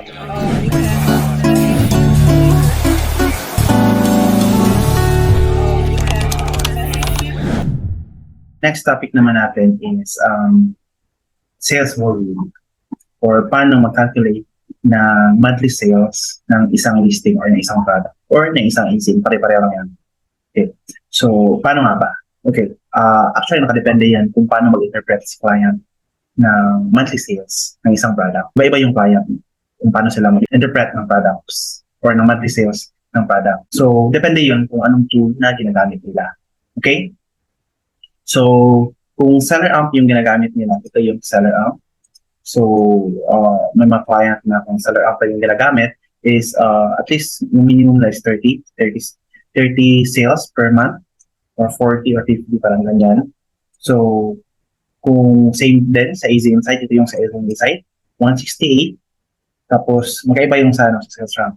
Next topic naman natin is sales volume or paano mag-calculate na monthly sales ng isang listing or ng isang product or ng isang leasing. Pare-pareho lang yan. Okay. So, paano nga ba? Okay. Actually, nakadepende yan kung paano mag-interpret si client ng monthly sales ng isang product. Iba-iba yung client kung paano sila mag-interpret ng products or ng monthly sales ng product. So, depende yun kung anong tool na ginagamit nila. Okay? So, kung seller amp yung ginagamit nila, ito yung seller amp. So, may mga client na kung seller amp yung ginagamit is at least minimum na is 30 sales per month or 40 or 50 parang ganyan. So, kung same din sa Easy Insight, ito yung sa Easy Insight, 168. Tapos, magkaiba yung sa sales amp.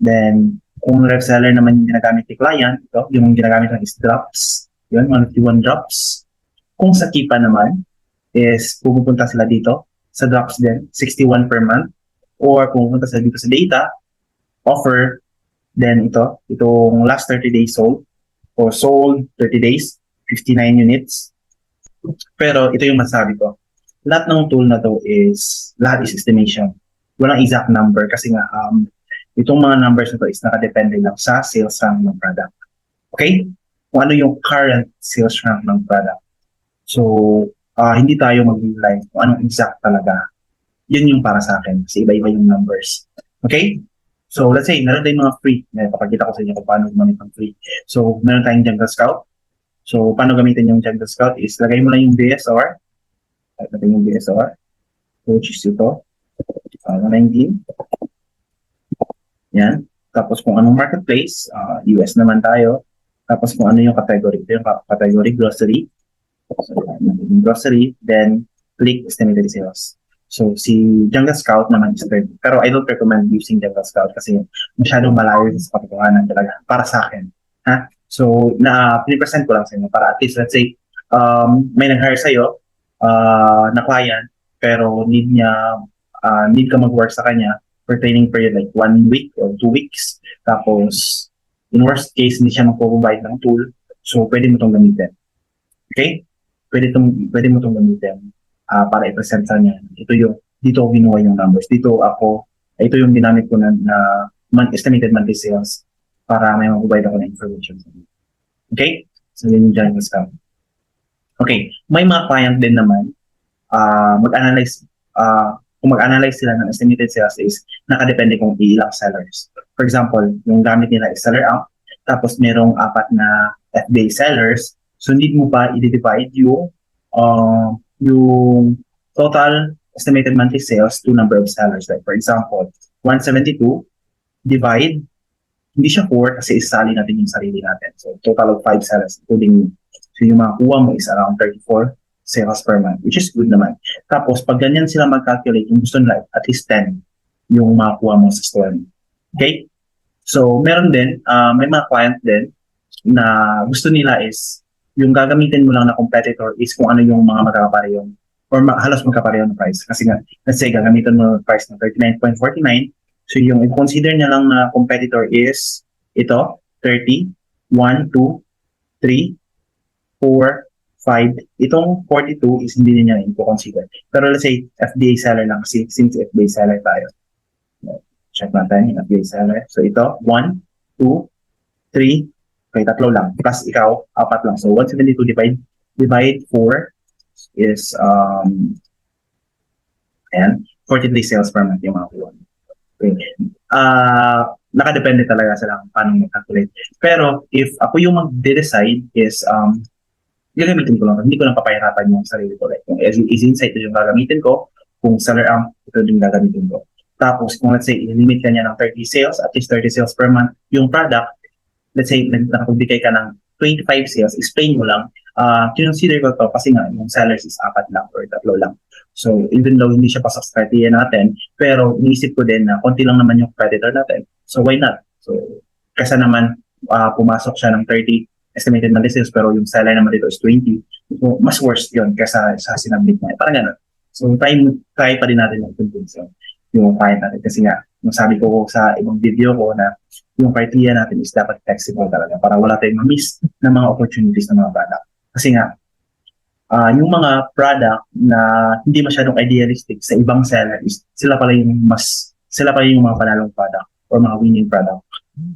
Then, kung reseller naman yung ginagamit ni client, ito, yung ginagamit lang is drops. Yun, 151 drops. Kung sa Kipa naman, is pupunta sila dito sa drops din, 61 per month. Or kung pupunta sila dito sa data, offer, then itong last 30 days sold, or sold 30 days, 59 units. Pero ito yung masabi ko. Lahat ng tool na to is, lahat is estimation. Walang exact number kasi nga, itong mga numbers na to is nakadepende lang sa sales rank ng product. Okay? Kung ano yung current sales rank ng product. So, hindi tayo mag-rely kung anong exact talaga. Yun yung para sa akin kasi iba-iba yung numbers. Okay? So, let's say, meron tayong mga free. Papakita ko sa inyo kung paano gumamit ng free. So, meron tayong Jungle Scout. So, paano gamitin yung Jungle Scout is lagay mo lang yung BSR. Lagay yung BSR. Which is ito. 19. Yan. Tapos kung anong marketplace, US naman tayo. Tapos kung ano yung category. Ito yung category grocery. So, grocery. Then, click estimated sales. So, si Jungle Scout naman is 30. Pero I don't recommend using Jungle Scout kasi masyadong malayo sa pagkuhanan talaga. Para sa akin. Ha? So, na-present ko lang sa inyo para at least, let's say, may nag-hire sa'yo na client, pero need ka mag-work sa kanya for training period like 1 week or 2 weeks. Tapos, in worst case, hindi siya mag-provide ng tool. So, pwede mo itong gamitin. Okay? Pwede mo itong gamitin para i-present sa niya. Dito ako binuha yung numbers. Ito yung ginamit ko na estimated monthly sales para may mag-provide ako ng information. Okay? So, yun yung Jungle Scout. Okay. May mga client din naman, kung mag-analyze sila ng estimated sales is nakadepende kung ilang sellers. For example, yung gamit nila is seller amp, tapos merong 4 na FBA sellers, so need mo pa i-divide yung total estimated monthly sales to number of sellers. Like for example, 172 divide, hindi siya 4 kasi isali natin yung sarili natin. So total of 5 sellers including you. So yung mga kuha mo is around 34 sales per month, which is good naman. Tapos, pag ganyan sila mag-calculate, yung gusto nila, at least 10 yung makuha mo sa store. Okay? So, meron din, may mga client din na gusto nila is, yung gagamitin mo lang na competitor is kung ano yung mga magkakaparehong or halos magkaparehong na price. Kasi nga, let's say, gagamitin mo yung price ng 39.49. So, yung i-consider niya lang na competitor is ito, 30, 1, 2, 3, 4, 5. Itong 42 is hindi niya i-consider. Pero let's say, FBA seller lang kasi since FBA seller tayo. Check natin yung FBA seller. So ito, 1, 2, 3, okay, 3 lang. Plus ikaw, 4 lang. So 172 divide 4 is, 43 sales per month yung mga kuha. Okay. Nakadepende talaga sa lang paano mag-calculate. Pero if ako yung mag-decide is, gagamitin ko lang. Hindi ko lang papahirapan yung sarili ko. Like, kung Easy Insight, ito yung gagamitin ko. Kung seller amp, ito yung gagamitin ko. Tapos, kung let's say, i-limit ka niya ng 30 sales, at least 30 sales per month, yung product, let's say, nakapagbigay ka ng 25 sales, explain mo lang, consider ko to kasi nga, yung sellers is 4 lang or 3 lang. So, even though hindi siya pasok sa criteria natin, pero iniisip ko din na konti lang naman yung competitor natin. So, why not? So, kasi naman, pumasok siya ng 30 estimated monthly sales pero yung seller naman dito is 20. So, mas worse yun kaysa sa sinabit niya. Parang gano'n. So, try pa din natin yung convince yun. yung client natin. Kasi nga, yung sabi ko sa ibang video ko na yung criteria natin is dapat flexible talaga para wala tayong ma-miss ng mga opportunities ng mga product. Kasi nga, yung mga product na hindi masyadong idealistic sa ibang seller is sila pala yung mga panalong product or mga winning product.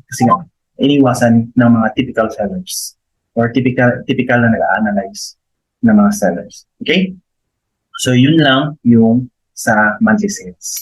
Kasi nga, iniwasan ng mga typical sellers or typical na nag-analyze ng mga sellers. Okay? So, yun lang yung sa monthly sales.